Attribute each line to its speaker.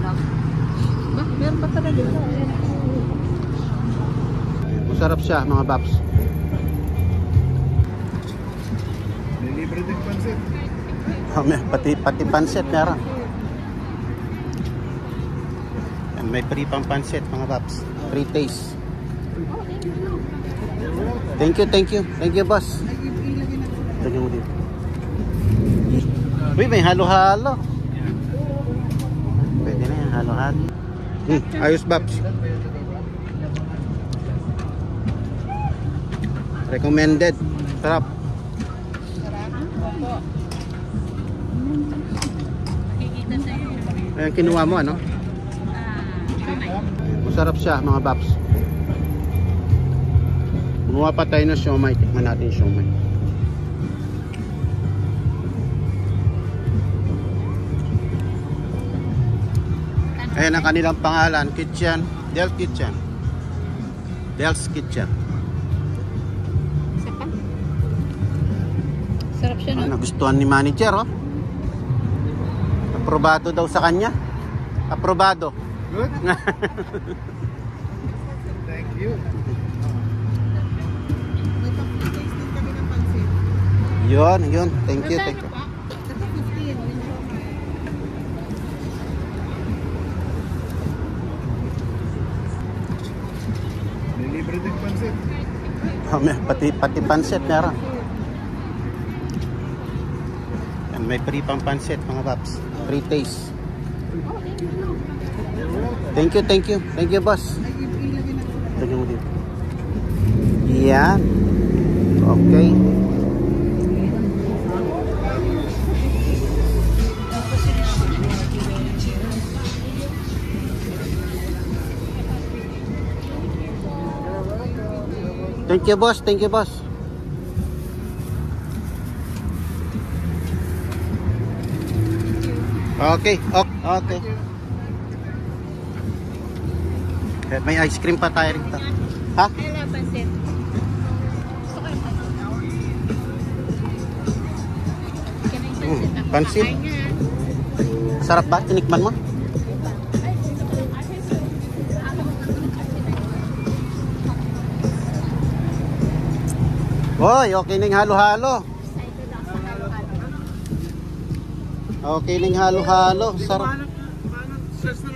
Speaker 1: Meron pa talaga.
Speaker 2: Masarap siya mga paps.
Speaker 3: May libre din pansit.
Speaker 2: Pati pansit meron. And may free pang pansit mga paps. Free taste. Thank you boss. Lagyan mo dito. Uy, may halo-halo. Pwede na yan, halo-halo. Ayos paps. Recommended. Sarap. Ayan, kinuha mo ano? Masarap siya mga paps. Kumuha pa tayo ng siomai. Tikman natin yung siomai. Ayan ang kanilang pangalan. Kitchen. Del Kitchen. Del's Kitchen.
Speaker 1: Sarap siya, no?
Speaker 2: Nagustuhan ni manager, oh. Aprobado daw sa kanya. Aprobado.
Speaker 3: Good. Thank you.
Speaker 2: Yun. Thank you.
Speaker 3: May libre din pansit.
Speaker 2: Pati pansit meron. And may free pang pansit mga paps. Free taste. Thank you boss. Lagyan mo dito. Yan. Okay. Thank you boss. Okay. May ice cream pa tayo rito. Ha?
Speaker 1: Kailan pansit? Gusto ko yung
Speaker 2: Pansit.
Speaker 1: pansit.
Speaker 2: Sarap ba? Tinikman mo? Hoy, okay na yung halo-halo. Okay na yung halo-halo. Sarap.
Speaker 3: Paano stress na